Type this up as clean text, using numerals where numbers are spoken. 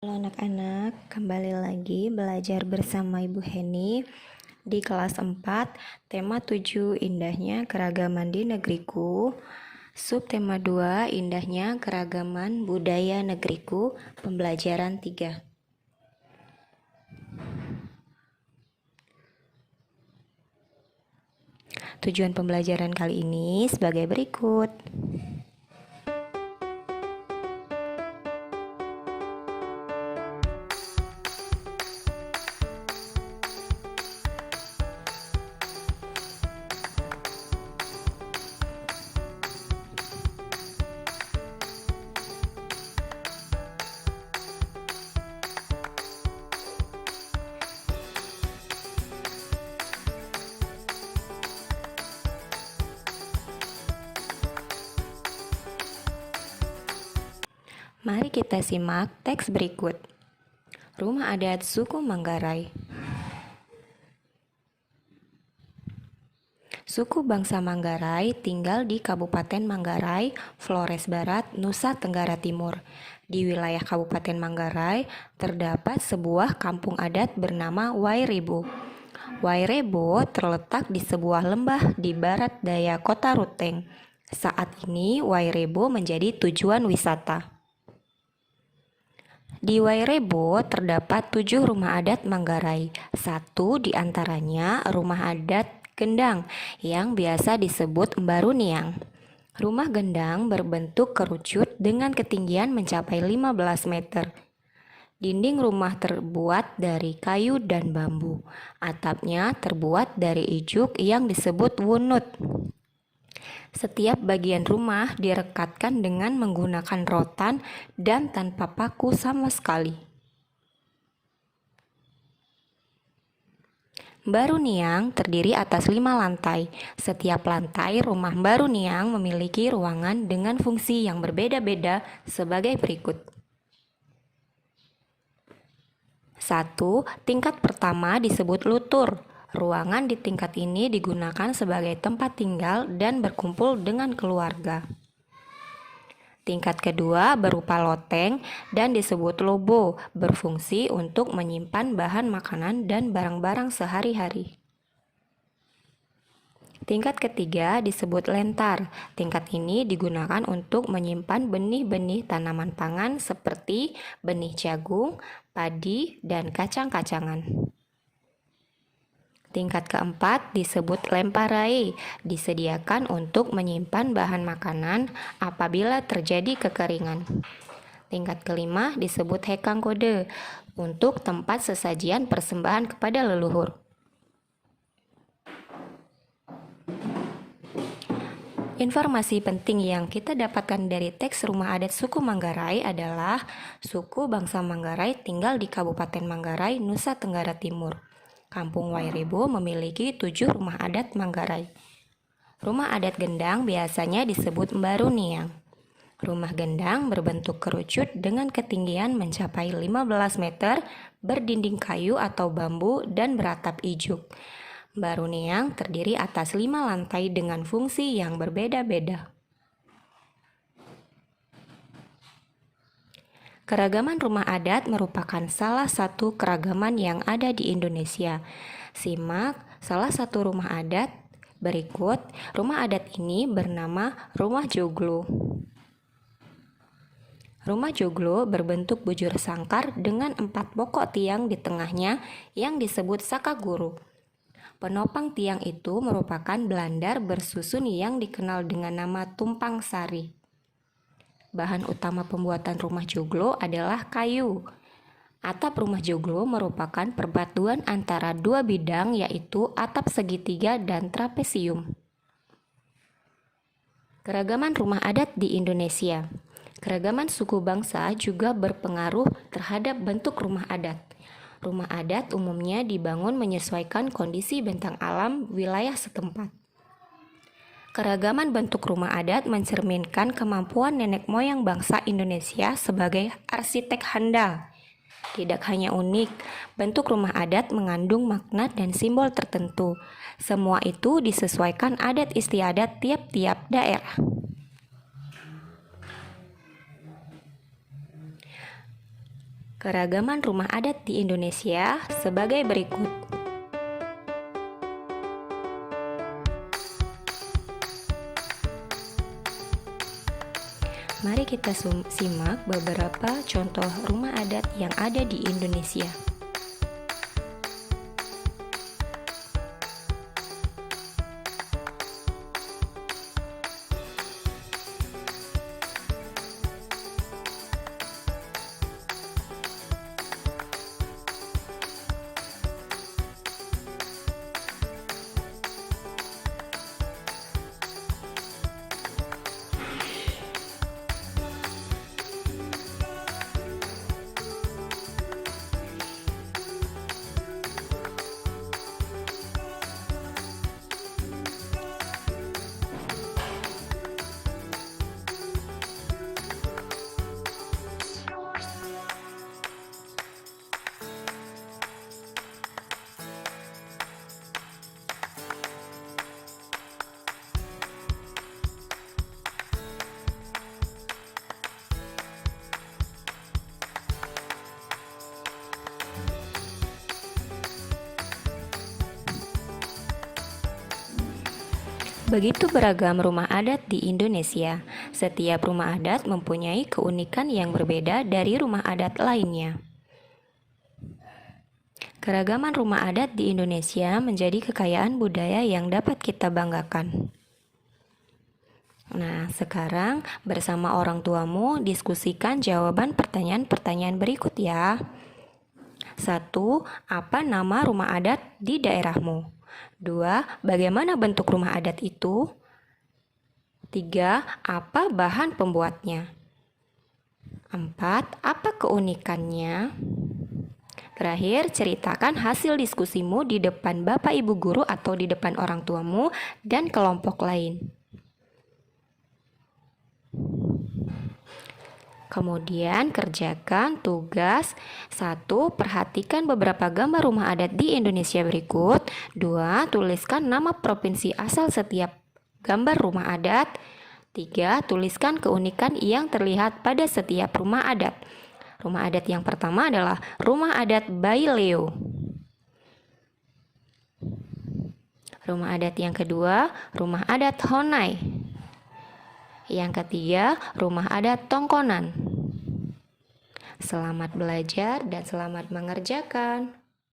Halo anak-anak, kembali lagi belajar bersama Ibu Heni di kelas 4, tema 7 indahnya keragaman di negeriku, subtema 2 indahnya keragaman budaya negeriku, pembelajaran 3. Tujuan pembelajaran kali ini sebagai berikut. Mari kita simak teks berikut. Rumah adat suku Manggarai. Suku bangsa Manggarai tinggal di Kabupaten Manggarai, Flores Barat, Nusa Tenggara Timur. Di wilayah Kabupaten Manggarai terdapat sebuah kampung adat bernama Wairebo. Wairebo terletak di sebuah lembah di barat daya kota Ruteng. Saat ini Wairebo menjadi tujuan wisata. Di Wairebo terdapat 7 rumah adat Manggarai. Satu di antaranya rumah adat Gendang yang biasa disebut Mbaruniang. Rumah Gendang berbentuk kerucut dengan ketinggian mencapai 15 meter. Dinding rumah terbuat dari kayu dan bambu. Atapnya terbuat dari ijuk yang disebut wunut. Setiap bagian rumah direkatkan dengan menggunakan rotan dan tanpa paku sama sekali. Mbaruniang terdiri atas 5 lantai. Setiap lantai rumah Mbaruniang memiliki ruangan dengan fungsi yang berbeda-beda sebagai berikut. 1. Tingkat pertama disebut lutur. Ruangan di tingkat ini digunakan sebagai tempat tinggal dan berkumpul dengan keluarga. Tingkat kedua berupa loteng dan disebut lobo, berfungsi untuk menyimpan bahan makanan dan barang-barang sehari-hari. Tingkat ketiga disebut lentar. Tingkat ini digunakan untuk menyimpan benih-benih tanaman pangan seperti benih jagung, padi, dan kacang-kacangan. Tingkat keempat disebut lemparai, disediakan untuk menyimpan bahan makanan apabila terjadi kekeringan. Tingkat kelima disebut hekang kode, untuk tempat sesajian persembahan kepada leluhur. Informasi penting yang kita dapatkan dari teks rumah adat suku Manggarai adalah suku bangsa Manggarai tinggal di Kabupaten Manggarai, Nusa Tenggara Timur. Kampung Wairebo memiliki 7 rumah adat Manggarai. Rumah adat Gendang biasanya disebut Mbaruniang. Rumah Gendang berbentuk kerucut dengan ketinggian mencapai 15 meter, berdinding kayu atau bambu dan beratap ijuk. Mbaruniang terdiri atas 5 lantai dengan fungsi yang berbeda-beda. Keragaman rumah adat merupakan salah satu keragaman yang ada di Indonesia. Simak salah satu rumah adat berikut. Rumah adat ini bernama Rumah Joglo. Rumah Joglo berbentuk bujur sangkar dengan 4 pokok tiang di tengahnya yang disebut sakaguru. Penopang tiang itu merupakan belandar bersusun yang dikenal dengan nama tumpang sari. Bahan utama pembuatan rumah joglo adalah kayu. Atap rumah joglo merupakan perbatuan antara 2 bidang, yaitu atap segitiga dan trapesium. Keragaman rumah adat di Indonesia. Keragaman suku bangsa juga berpengaruh terhadap bentuk rumah adat. Rumah adat umumnya dibangun menyesuaikan kondisi bentang alam wilayah setempat. Keragaman bentuk rumah adat mencerminkan kemampuan nenek moyang bangsa Indonesia sebagai arsitek handal. Tidak hanya unik, bentuk rumah adat mengandung makna dan simbol tertentu. Semua itu disesuaikan adat istiadat tiap-tiap daerah. Keragaman rumah adat di Indonesia sebagai berikut. Mari kita simak beberapa contoh rumah adat yang ada di Indonesia. Begitu beragam rumah adat di Indonesia. Setiap rumah adat mempunyai keunikan yang berbeda dari rumah adat lainnya. Keragaman rumah adat di Indonesia menjadi kekayaan budaya yang dapat kita banggakan. Nah, sekarang bersama orang tuamu diskusikan jawaban pertanyaan-pertanyaan berikut ya. 1. Apa nama rumah adat di daerahmu? 2. Bagaimana bentuk rumah adat itu? 3. Apa bahan pembuatnya? 4. Apa keunikannya? Terakhir, ceritakan hasil diskusimu di depan Bapak Ibu guru atau di depan orang tuamu dan kelompok lain. Kemudian kerjakan tugas 1. Perhatikan beberapa gambar rumah adat di Indonesia berikut. 2. Tuliskan nama provinsi asal setiap gambar rumah adat. 3. Tuliskan keunikan yang terlihat pada setiap rumah adat. Rumah adat yang pertama adalah rumah adat Baileo. Rumah adat yang kedua, rumah adat Honai. Yang ketiga, rumah adat Tongkonan. Selamat belajar dan selamat mengerjakan.